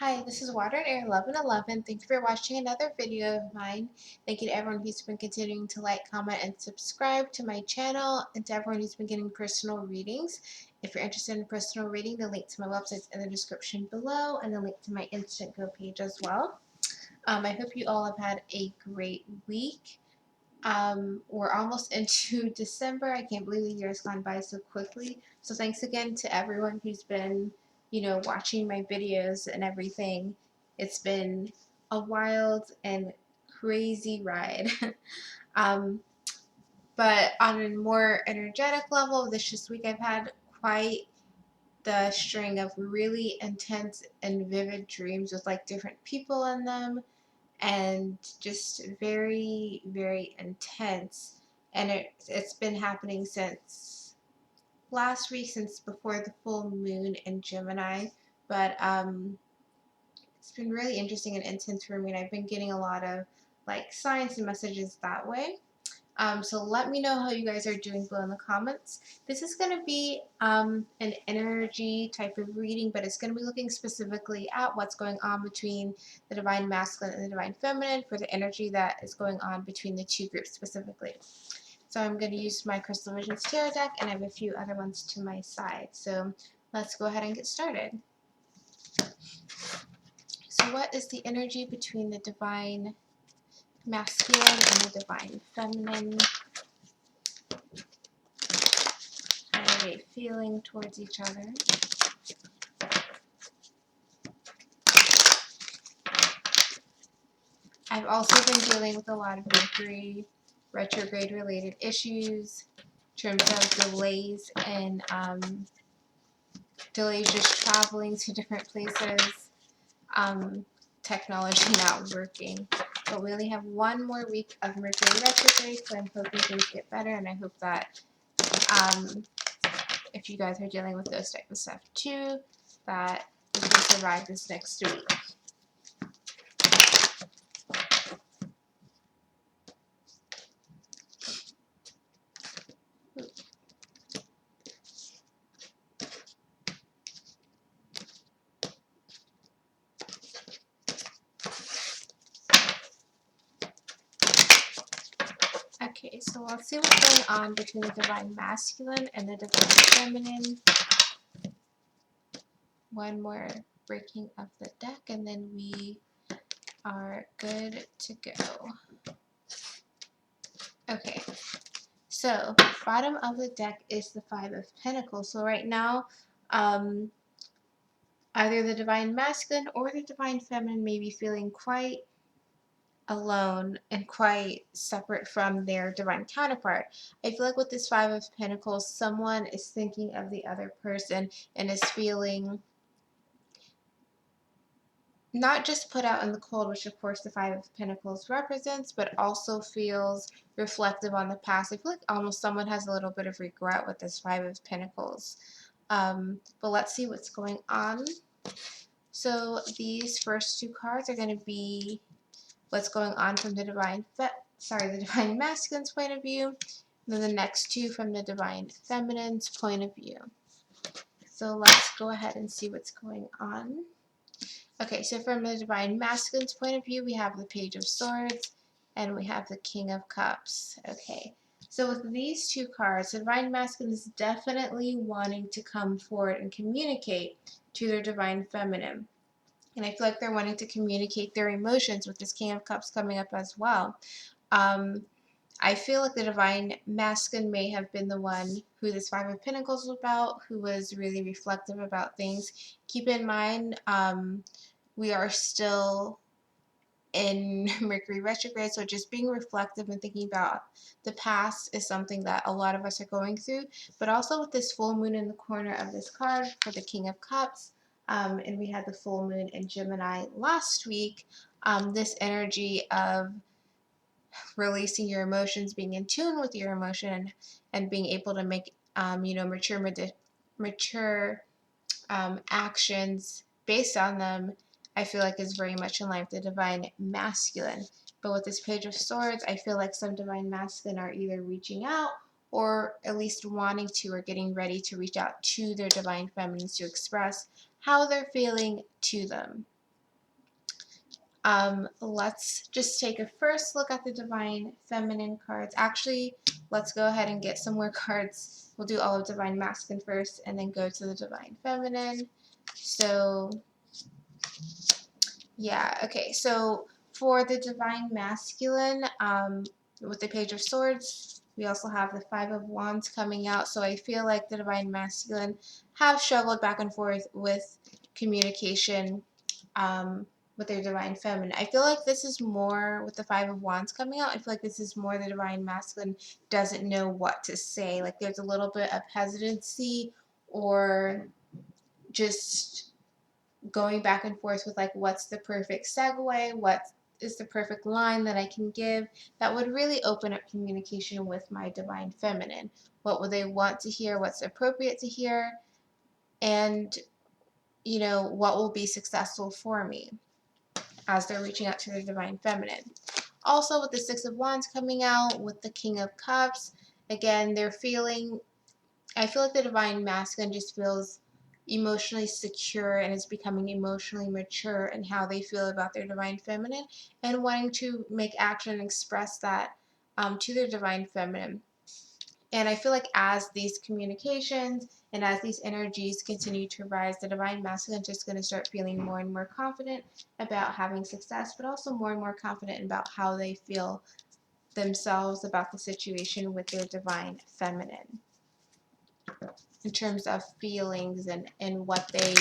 Hi, this is Water and Air 1111. Thank you for watching another video of mine. Thank you to everyone who's been continuing to like, comment, and subscribe to my channel, and to everyone who's been getting personal readings. If you're interested in personal reading, the link to my website is in the description below, and the link to my Instant Go page as well. I hope you all have had a great week. We're almost into December. I can't believe the year has gone by so quickly. So thanks again to everyone who's been, watching my videos and everything. It's been a wild and crazy ride. um, but on a more energetic level, this week I've had quite the string of really intense and vivid dreams with like different people in them, and just very, very intense. And it's been happening since last week, since before the full moon in Gemini. But it's been really interesting and intense for me, and I've been getting a lot of like signs and messages that way. So let me know how you guys are doing below in the comments. This is going to be an energy type of reading, but it's going to be looking specifically at what's going on between the Divine Masculine and the Divine Feminine for the energy that is going on between the two groups specifically. So I'm going to use my Crystal Visions Tarot deck, and I have a few other ones to my side. So let's go ahead and get started. So what is the energy between the Divine Masculine and the Divine Feminine? Feeling towards each other. I've also been dealing with a lot of Mercury retrograde related issues in terms of delays and delays just traveling to different places, technology not working. But we only have one more week of Mercury retrograde, so I'm hoping things get better, and I hope that if you guys are dealing with those type of stuff too, that we can survive this next week. Okay, so let's see what's going on between the Divine Masculine and the Divine Feminine. One more breaking of the deck, and then we are good to go. Okay, so bottom of the deck is the Five of Pentacles. So right now, either the Divine Masculine or the Divine Feminine may be feeling quite alone and quite separate from their divine counterpart. I feel like with this Five of Pentacles, someone is thinking of the other person and is feeling not just put out in the cold, which of course the Five of Pentacles represents, but also feels reflective on the past. I feel like almost someone has a little bit of regret with this Five of Pentacles. But let's see what's going on. So these first two cards are going to be what's going on from the Divine Masculine's point of view, and then the next two from the Divine Feminine's point of view. So let's go ahead and see what's going on. Okay, so from the Divine Masculine's point of view, we have the Page of Swords and we have the King of Cups. Okay, so with these two cards, the Divine Masculine is definitely wanting to come forward and communicate to their Divine Feminine. And I feel like they're wanting to communicate their emotions with this King of Cups coming up as well. I feel like the Divine Masculine may have been the one who this Five of Pentacles was about, who was really reflective about things. Keep in mind, we are still in Mercury retrograde, so just being reflective and thinking about the past is something that a lot of us are going through. But also with this full moon in the corner of this card for the King of Cups, and we had the full moon in Gemini last week, this energy of releasing your emotions, being in tune with your emotion, and being able to make mature actions based on them, I feel like is very much in line with the Divine Masculine. But with this Page of Swords, I feel like some Divine Masculine are either reaching out or at least wanting to or getting ready to reach out to their Divine Feminines to express how they're feeling to them. Let's just take a first look at the Divine Feminine cards. Actually, let's go ahead and get some more cards. We'll do all of Divine Masculine first and then go to the Divine Feminine. So, yeah, okay. So, for the Divine Masculine, with the Page of Swords, we also have the Five of Wands coming out. So, I feel like the Divine Masculine have struggled back and forth with communication. With their Divine Feminine. I feel like this is more with the Five of Wands coming out. I feel like this is more the Divine Masculine doesn't know what to say. Like there's a little bit of hesitancy or just going back and forth with like what's the perfect segue, what is the perfect line that I can give that would really open up communication with my Divine Feminine. What would they want to hear? What's appropriate to hear? And what will be successful for me as they're reaching out to their Divine Feminine. Also, with the Six of Wands coming out, with the King of Cups, again, I feel like the Divine Masculine just feels emotionally secure and is becoming emotionally mature in how they feel about their Divine Feminine and wanting to make action and express that to their Divine Feminine. And I feel like as these communications and as these energies continue to rise, the Divine Masculine is just going to start feeling more and more confident about having success, but also more and more confident about how they feel themselves about the situation with their Divine Feminine in terms of feelings and what they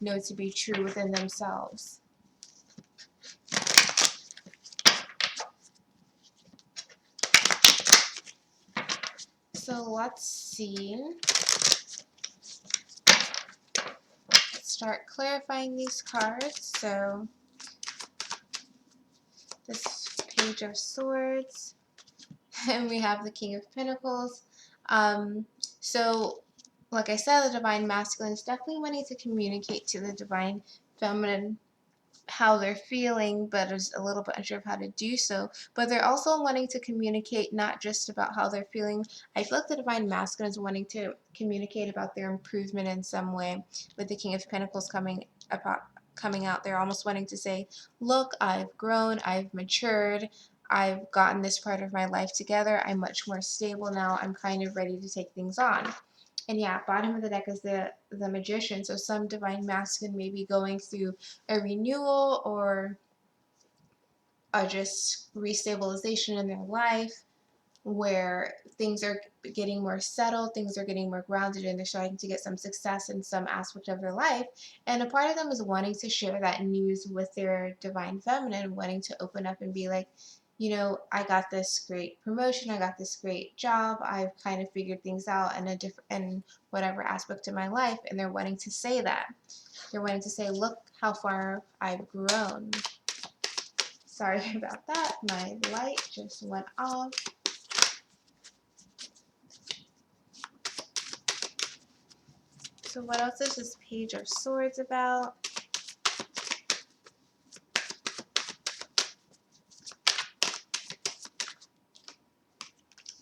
know to be true within themselves. So let's see. Let's start clarifying these cards. So this Page of Swords, and we have the King of Pentacles. So, like I said, the Divine Masculine is definitely wanting to communicate to the Divine Feminine how they're feeling, but is a little bit unsure of how to do so. But they're also wanting to communicate not just about how they're feeling. I feel like the Divine Masculine is wanting to communicate about their improvement in some way. With the King of Pentacles coming out, they're almost wanting to say, look, I've grown, I've matured, I've gotten this part of my life together, I'm much more stable now, I'm kind of ready to take things on. And yeah, bottom of the deck is the Magician. So some Divine Masculine may be going through a renewal or a just restabilization in their life where things are getting more settled, things are getting more grounded, and they're starting to get some success in some aspect of their life. And a part of them is wanting to share that news with their Divine Feminine, wanting to open up and be like, I got this great promotion, I got this great job, I've kind of figured things out in whatever aspect of my life, and they're wanting to say that. They're wanting to say, look how far I've grown. Sorry about that, my light just went off. So what else is this Page of Swords about?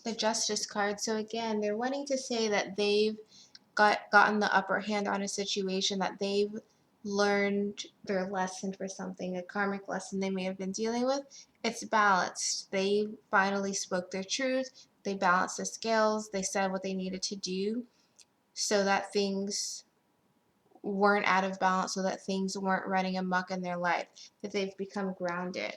The Justice card. So again, they're wanting to say that they've gotten the upper hand on a situation, that they've learned their lesson for something, a karmic lesson they may have been dealing with. It's balanced. They finally spoke their truth. They balanced the scales. They said what they needed to do so that things weren't out of balance, so that things weren't running amok in their life, that they've become grounded.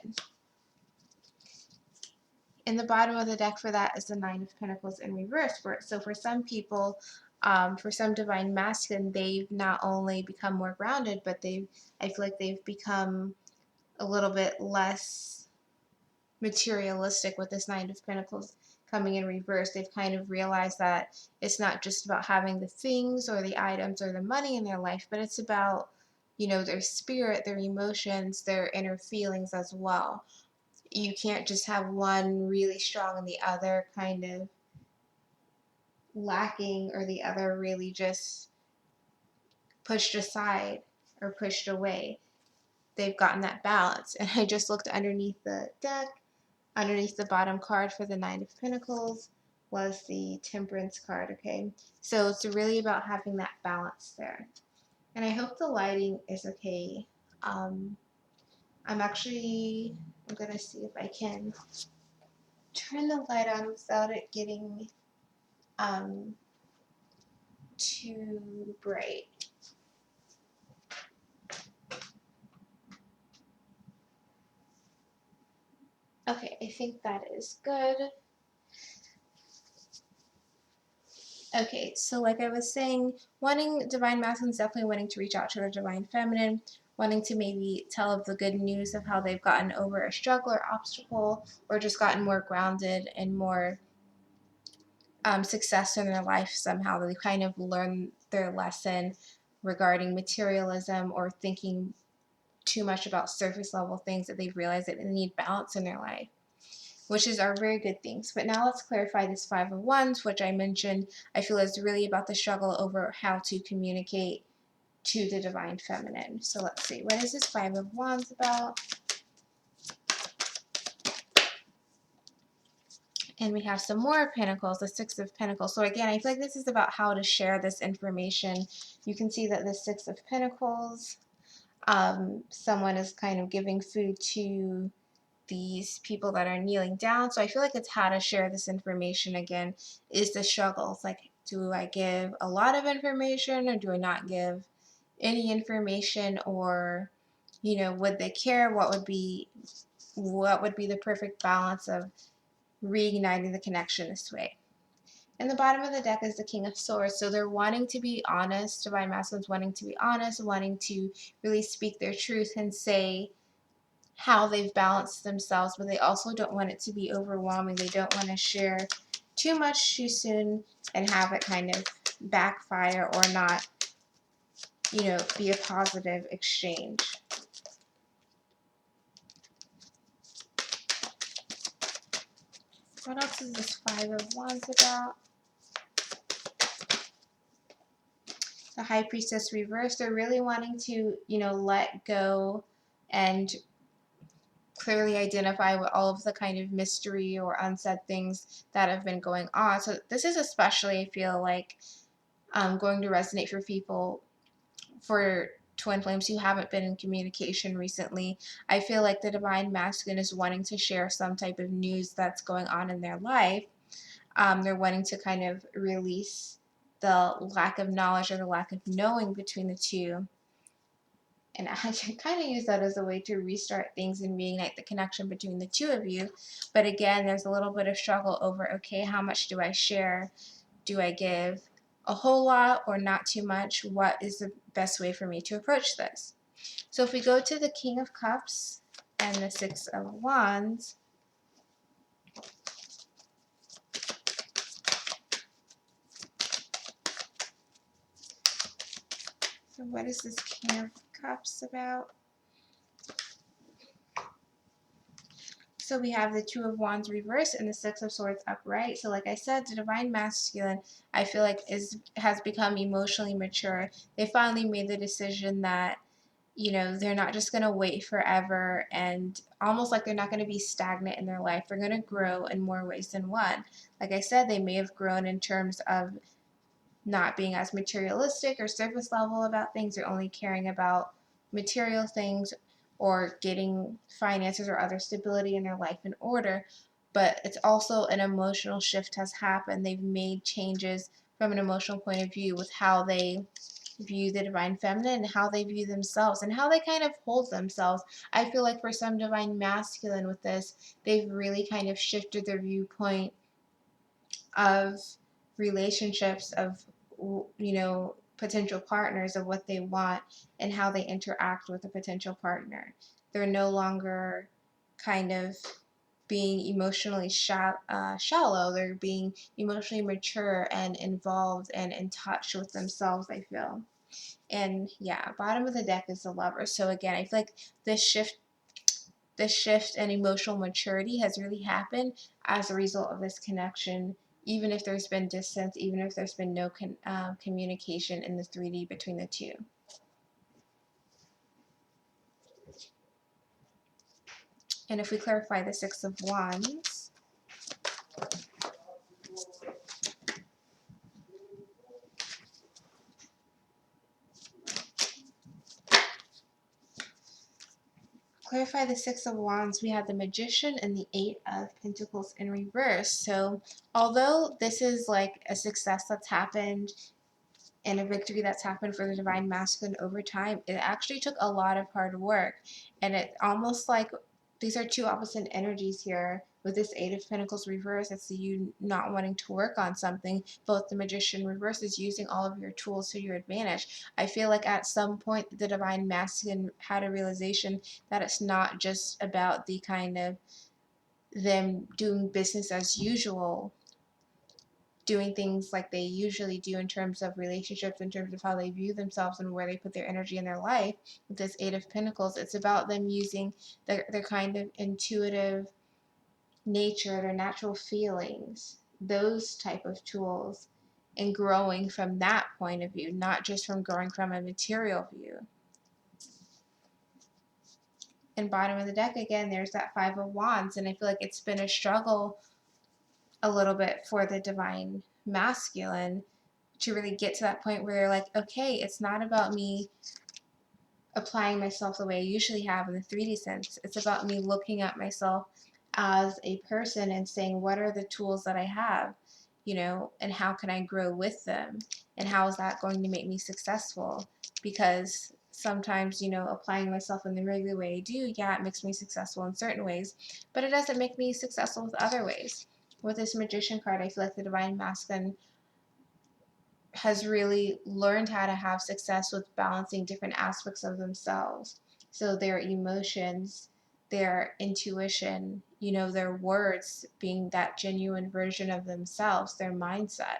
In the bottom of the deck for that is the Nine of Pentacles in reverse. So for some people, for some Divine Masculine, they've not only become more grounded, but I feel like they've become a little bit less materialistic with this Nine of Pentacles coming in reverse. They've kind of realized that it's not just about having the things or the items or the money in their life, but it's about, their spirit, their emotions, their inner feelings as well. You can't just have one really strong and the other kind of lacking, or the other really just pushed aside or pushed away. They've gotten that balance. And I just looked underneath the deck. Underneath the bottom card for the Nine of Pentacles was the Temperance card, okay? So it's really about having that balance there. And I hope the lighting is okay. I'm gonna see if I can turn the light on without it getting um, too bright. Okay, I think that is good. Okay, so like I was saying, wanting divine masculine is definitely wanting to reach out to their divine feminine, wanting to maybe tell of the good news of how they've gotten over a struggle or obstacle, or just gotten more grounded and more success in their life somehow. They kind of learned their lesson regarding materialism or thinking too much about surface level things, that they've realized that they need balance in their life, which are very good things. But now let's clarify this Five of Wands, which I mentioned, I feel is really about the struggle over how to communicate to the divine feminine. So let's see, what is this Five of Wands about? And we have some more Pentacles, the Six of Pentacles. So again, I feel like this is about how to share this information. You can see that the Six of Pentacles, someone is kind of giving food to these people that are kneeling down. So I feel like it's how to share this information. Again, is the struggle. It's like, do I give a lot of information or do I not give any information? Or, you know, would they care? What would be the perfect balance of reigniting the connection this way? And the bottom of the deck is the King of Swords. So they're wanting to be honest. Divine Masculines wanting to be honest, wanting to really speak their truth and say how they've balanced themselves, but they also don't want it to be overwhelming. They don't want to share too much too soon and have it kind of backfire or not, you know, be a positive exchange. What else is this Five of Wands about? The High Priestess reversed. They're really wanting to, you know, let go and clearly identify with all of the kind of mystery or unsaid things that have been going on. So this is especially, I feel like, going to resonate for people, for twin flames who haven't been in communication recently. I feel like the divine masculine is wanting to share some type of news that's going on in their life. They're wanting to kind of release the lack of knowledge or the lack of knowing between the two. And I can kind of use that as a way to restart things and reignite the connection between the two of you. But again, there's a little bit of struggle over, okay, how much do I share? Do I give a whole lot or not too much? What is the best way for me to approach this? So if we go to the King of Cups and the Six of Wands, so what is this King of Cups about? So we have the Two of Wands reversed and the Six of Swords upright. So like I said, the divine masculine, I feel like has become emotionally mature. They finally made the decision that, you know, they're not just going to wait forever, and almost like they're not going to be stagnant in their life. They're going to grow in more ways than one. Like I said, they may have grown in terms of not being as materialistic or surface level about things, or only caring about material things or getting finances or other stability in their life in order. But it's also an emotional shift has happened. They've made changes from an emotional point of view with how they view the divine feminine and how they view themselves and how they kind of hold themselves. I feel like for some divine masculine with this, they've really kind of shifted their viewpoint of relationships, of, you know, potential partners, of what they want and how they interact with a potential partner. They're no longer kind of being emotionally shallow. They're being emotionally mature and involved and in touch with themselves, I feel. And yeah, bottom of the deck is the Lover. So again, I feel like this shift and emotional maturity has really happened as a result of this connection, even if there's been distance, even if there's been no communication in the 3D between the two. And if we clarify the Six of Wands, clarify the Six of Wands, we have the Magician and the Eight of Pentacles in reverse. So although this is like a success that's happened and a victory that's happened for the Divine Masculine over time, it actually took a lot of hard work. And it almost like these are two opposite energies here. With this Eight of Pentacles reverse, it's you not wanting to work on something. Both the Magician reverse is using all of your tools to your advantage. I feel like at some point the Divine Masculine had a realization that it's not just about the kind of them doing business as usual, doing things like they usually do in terms of relationships, in terms of how they view themselves and where they put their energy in their life. With this Eight of Pentacles, it's about them using their kind of intuitive nature, their natural feelings, those type of tools, and growing from that point of view, not just from growing from a material view. And bottom of the deck again, there's that Five of Wands, and I feel like it's been a struggle a little bit for the Divine Masculine to really get to that point where they're like, okay, it's not about me applying myself the way I usually have in the 3D sense. It's about me looking at myself as a person and saying, what are the tools that I have, you know, and how can I grow with them? And how is that going to make me successful? Because sometimes, you know, applying myself in the regular way I do, yeah, it makes me successful in certain ways, but it doesn't make me successful with other ways. With this Magician card, I feel like the Divine Masculine has really learned how to have success with balancing different aspects of themselves. So their emotions, their intuition, you know, their words being that genuine version of themselves, their mindset,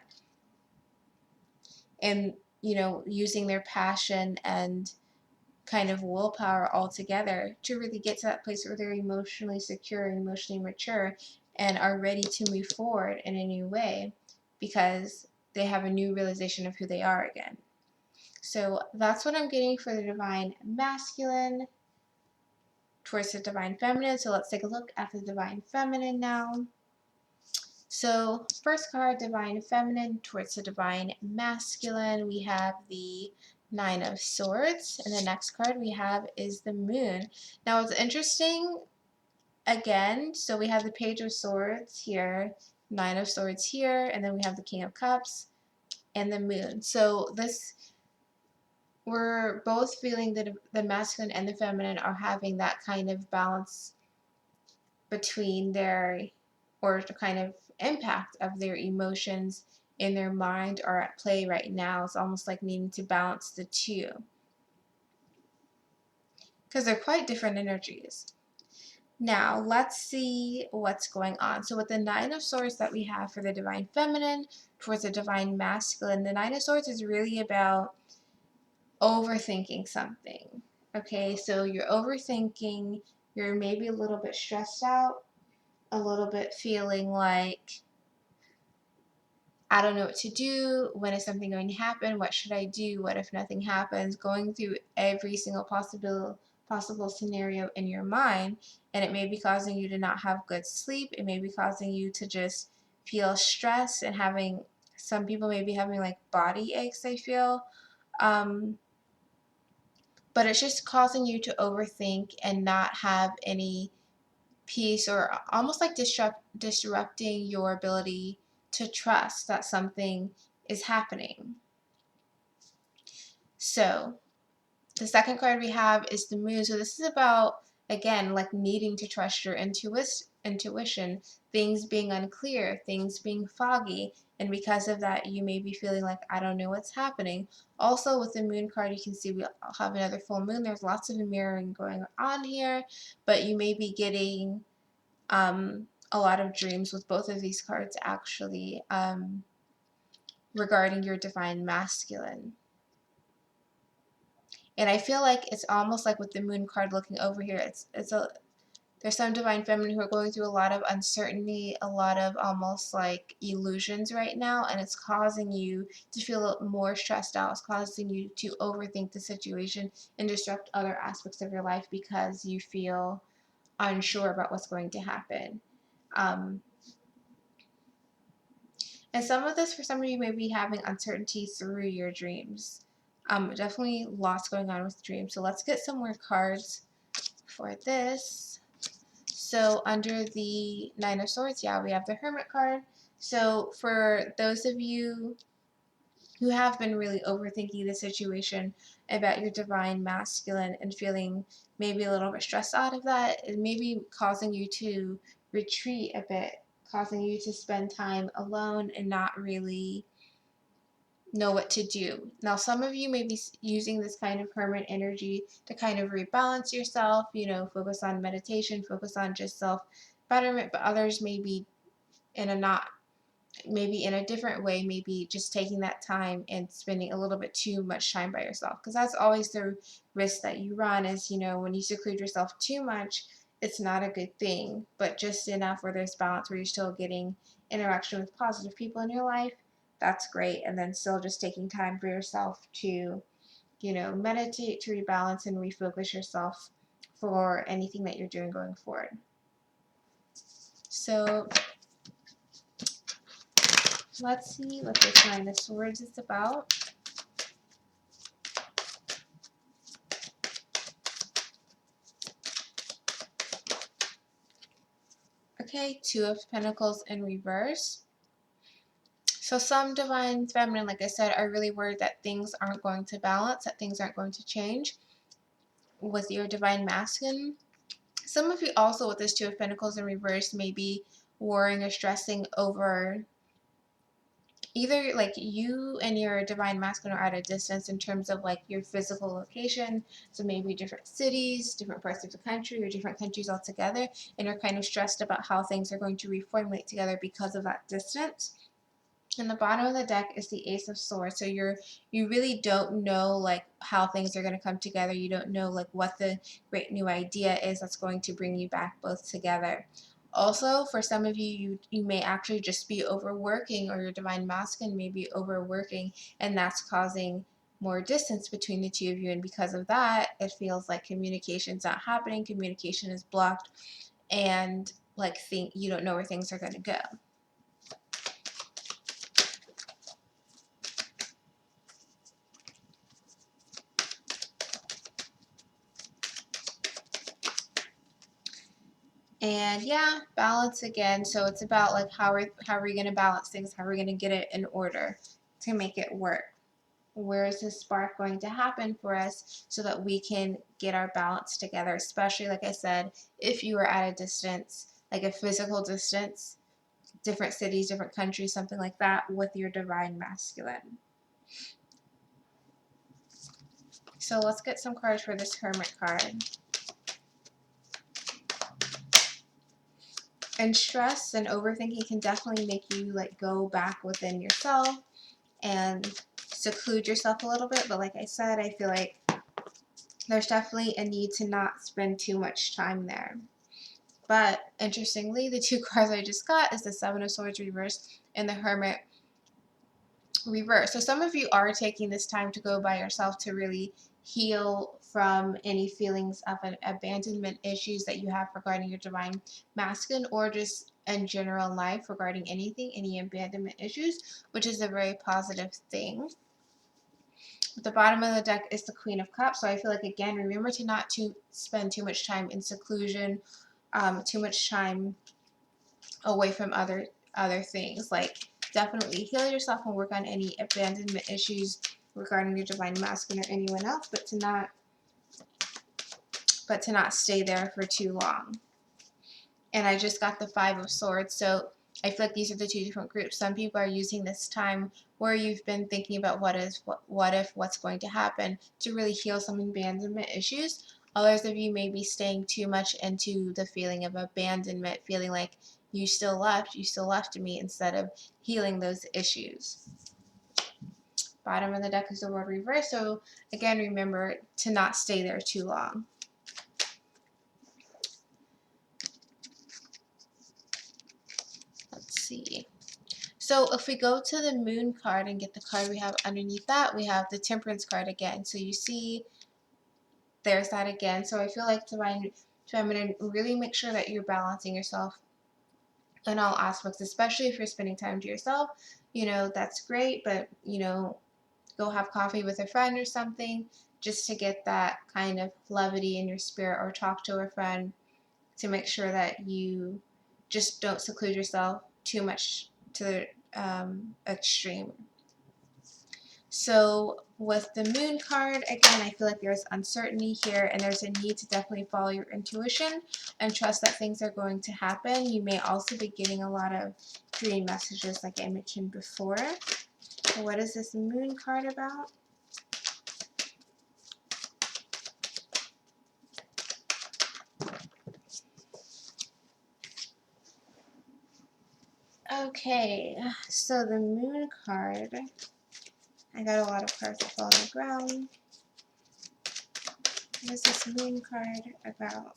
and, you know, using their passion and kind of willpower all together to really get to that place where they're emotionally secure, emotionally mature, and are ready to move forward in a new way because they have a new realization of who they are again. So that's what I'm getting for the Divine Masculine towards the Divine Feminine. So let's take a look at the Divine Feminine now. So first card, Divine Feminine towards the Divine Masculine, we have the Nine of Swords, and the next card we have is the Moon. Now it's interesting, again, so we have the Page of Swords here, Nine of Swords here, and then we have the King of Cups and the Moon. So this, we're both feeling that the masculine and the feminine are having that kind of balance between their, or the kind of impact of their emotions in their mind are at play right now. It's almost like needing to balance the two because they're quite different energies. Now let's see what's going on. So with the Nine of Swords that we have for the Divine Feminine towards the Divine Masculine, the Nine of Swords is really about overthinking something. Okay, so you're overthinking, you're maybe a little bit stressed out, a little bit feeling like, I don't know what to do. When is something going to happen? What should I do? What if nothing happens? Going through every single possible scenario in your mind, and it may be causing you to not have good sleep. It may be causing you to just feel stressed and having, some people may be having like body aches, I feel. But it's just causing you to overthink and not have any peace, or almost like disrupting your ability to trust that something is happening. So the second card we have is the Moon. So this is about, again, like needing to trust your intuition, things being unclear, things being foggy, and because of that you may be feeling like, I don't know what's happening. Also with the Moon card, you can see we have another full moon. There's lots of mirroring going on here, but you may be getting a lot of dreams with both of these cards actually, regarding your Divine Masculine. And I feel like it's almost like with the Moon card looking over here, there's some Divine Feminine who are going through a lot of uncertainty, a lot of almost like illusions right now, and it's causing you to feel more stressed out. It's causing you to overthink the situation and disrupt other aspects of your life because you feel unsure about what's going to happen. And some of this, for some of you, may be having uncertainty through your dreams. Definitely lots going on with dreams. So let's get some more cards for this. So under the Nine of Swords, yeah, we have the Hermit card. So for those of you who have been really overthinking the situation about your divine masculine and feeling maybe a little bit stressed out of that, it may be causing you to retreat a bit, causing you to spend time alone and not really know what to do. Now, some of you may be using this kind of hermit energy to kind of rebalance yourself, you know, focus on meditation, focus on just self betterment, but others may be in a not, maybe in a different way, maybe just taking that time and spending a little bit too much time by yourself. Because that's always the risk that you run is, you know, when you seclude yourself too much, it's not a good thing, but just enough where there's balance, where you're still getting interaction with positive people in your life, that's great. And then still just taking time for yourself to, you know, meditate, to rebalance and refocus yourself for anything that you're doing going forward. So let's see what this Nine of Swords is about. Okay, Two of Pentacles in reverse. So some divine feminine, like I said, are really worried that things aren't going to balance, that things aren't going to change with your divine masculine. Some of you also with this Two of Pentacles in reverse may be worrying or stressing over either like you and your divine masculine are at a distance in terms of like your physical location, so maybe different cities, different parts of the country, or different countries altogether, and are kind of stressed about how things are going to reformulate together because of that distance. And the bottom of the deck is the Ace of Swords. So you really don't know like how things are going to come together. You don't know like what the great new idea is that's going to bring you back both together. Also, for some of you, you may actually just be overworking, or your divine masculine may be overworking, and that's causing more distance between the two of you. And because of that, it feels like communication's not happening, communication is blocked, and like you don't know where things are going to go. And yeah, balance again. So it's about like how are we going to balance things? How are we going to get it in order to make it work? Where is this spark going to happen for us so that we can get our balance together? Especially, like I said, if you are at a distance, like a physical distance, different cities, different countries, something like that, with your divine masculine. So let's get some cards for this Hermit card. And stress and overthinking can definitely make you like go back within yourself and seclude yourself a little bit. But like I said, I feel like there's definitely a need to not spend too much time there. But interestingly, the two cards I just got is the Seven of Swords reverse and the Hermit reverse. So some of you are taking this time to go by yourself to really heal from any feelings of an abandonment issues that you have regarding your divine masculine, or just in general life regarding anything, any abandonment issues, which is a very positive thing. At the bottom of the deck is the Queen of Cups. So I feel like, again, remember to not to spend too much time in seclusion, too much time away from other things. Like, definitely heal yourself and work on any abandonment issues regarding your divine masculine or anyone else, but to not stay there for too long. And I just got the Five of Swords, so I feel like these are the two different groups. Some people are using this time where you've been thinking about what if, what's going to happen, to really heal some abandonment issues. Others of you may be staying too much into the feeling of abandonment, feeling like you still left me, instead of healing those issues. Bottom of the deck is the World reverse, so again, remember to not stay there too long. Let's see. So if we go to the Moon card and get the card we have underneath that, we have the Temperance card again. So you see, there's that again. So I feel like Divine Feminine, really make sure that you're balancing yourself in all aspects, especially if you're spending time to yourself. You know, that's great, but, you know, go have coffee with a friend or something. just to get that kind of levity in your spirit, or talk to a friend to make sure that you just don't seclude yourself too much to the extreme. So with the Moon card, again, I feel like there's uncertainty here, and there's a need to definitely follow your intuition and trust that things are going to happen. You may also be getting a lot of dream messages like I mentioned before. What is this Moon card about? Okay, so the Moon card, I got a lot of cards that fall on the ground. What is this Moon card about?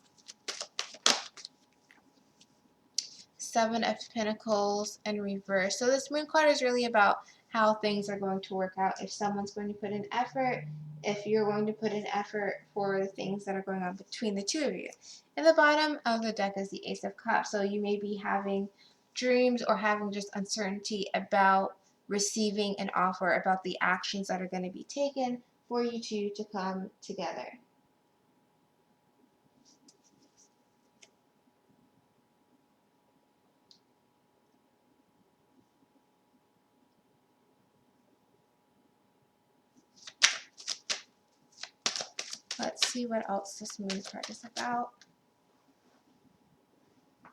Seven of Pentacles in reverse. So this Moon card is really about how things are going to work out. If someone's going to put in effort, if you're going to put in effort for the things that are going on between the two of you. And the bottom of the deck is the Ace of Cups. So you may be having dreams or having just uncertainty about receiving an offer, about the actions that are going to be taken for you two to come together. Let's see what else this Moon card is about.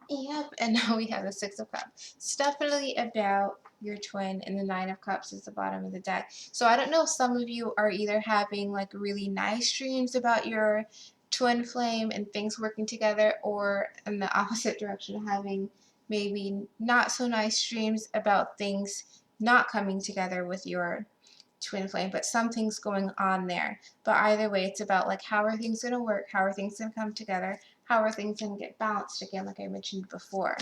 Yep, and now we have the Six of Cups. It's definitely about your twin, and the Nine of Cups is the bottom of the deck. So I don't know if some of you are either having like really nice dreams about your twin flame and things working together, or in the opposite direction, having maybe not so nice dreams about things not coming together with your twin flame, but something's going on there. But either way, it's about like, how are things going to work? How are things going to come together? How are things going to get balanced again, like I mentioned before?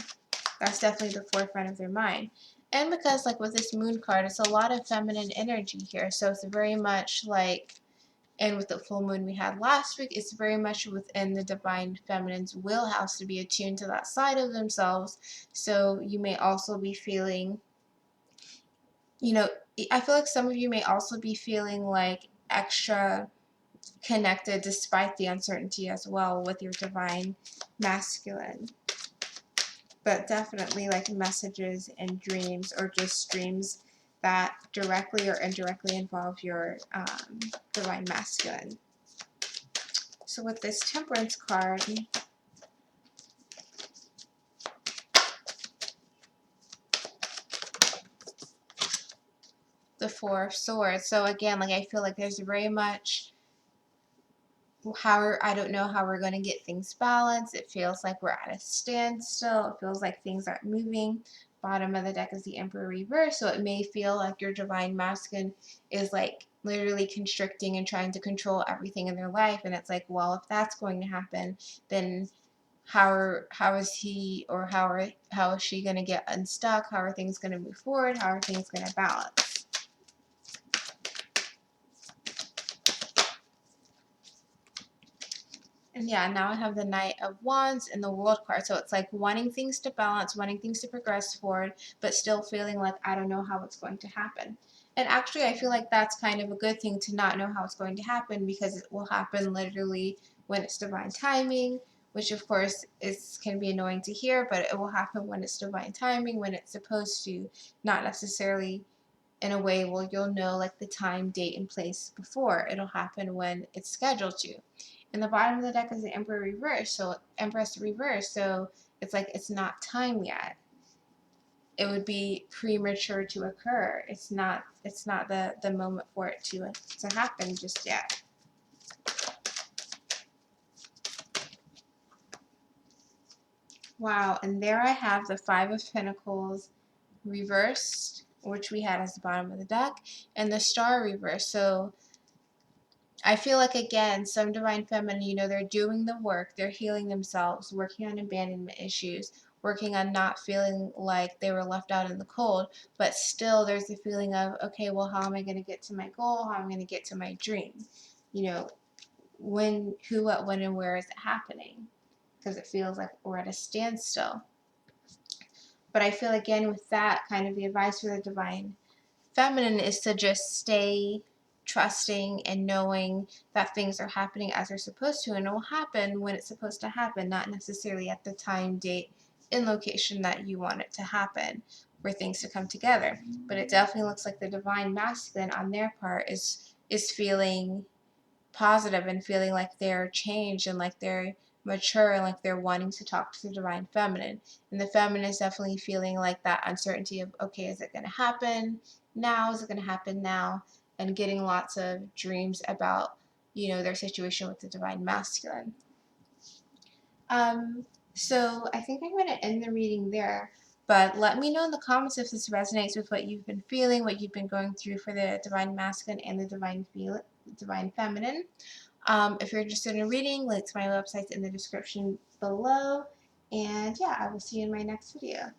That's definitely the forefront of their mind. And because like with this Moon card, it's a lot of feminine energy here. So it's very much like, and with the full moon we had last week, it's very much within the divine feminine's wheelhouse to be attuned to that side of themselves. So you may also be feeling, you know, I feel like some of you may also be feeling like extra connected despite the uncertainty as well with your divine masculine. But definitely like messages and dreams, or just dreams that directly or indirectly involve your divine masculine. So with this Temperance card, the Four of Swords. So again, like I feel like there's very much I don't know how we're going to get things balanced. It feels like we're at a standstill. It feels like things aren't moving. Bottom of the deck is the Emperor reverse, so it may feel like your divine masculine is like literally constricting and trying to control everything in their life. And it's like, well, if that's going to happen, then how is he, or how is she going to get unstuck? How are things going to move forward? How are things going to balance? And yeah, now I have the Knight of Wands and the World card. So it's like wanting things to balance, wanting things to progress forward, but still feeling like I don't know how it's going to happen. And actually, I feel like that's kind of a good thing, to not know how it's going to happen, because it will happen literally when it's divine timing, which of course can be annoying to hear, but it will happen when it's divine timing, when it's supposed to, not necessarily in a way where you'll know like the time, date, and place before. It'll happen when it's scheduled to. And the bottom of the deck is the Emperor reverse, so Empress reverse. So it's like it's not time yet. It would be premature to occur. It's not the moment for it to happen just yet. Wow, and there I have the Five of Pentacles reversed, which we had as the bottom of the deck, and the Star reversed. So I feel like, again, some divine feminine, they're doing the work, they're healing themselves, working on abandonment issues, working on not feeling like they were left out in the cold, but still there's a feeling of, okay, well, how am I going to get to my goal? How am I going to get to my dream? When, who, what, when, and where is it happening? Because it feels like we're at a standstill. But I feel, again, with that, kind of the advice for the divine feminine is to just stay trusting and knowing that things are happening as they're supposed to, and it will happen when it's supposed to happen, not necessarily at the time, date, and location that you want it to happen for things to come together. But it definitely looks like the divine masculine on their part is feeling positive and feeling like they're changed and like they're mature and like they're wanting to talk to the divine feminine. And the feminine is definitely feeling like that uncertainty of, okay, is it going to happen now? Is it going to happen now? And getting lots of dreams about, their situation with the divine masculine. So I think I'm going to end the reading there. But let me know in the comments if this resonates with what you've been feeling, what you've been going through for the divine masculine and the divine feminine. If you're interested in reading, links to my website's in the description below. And yeah, I will see you in my next video.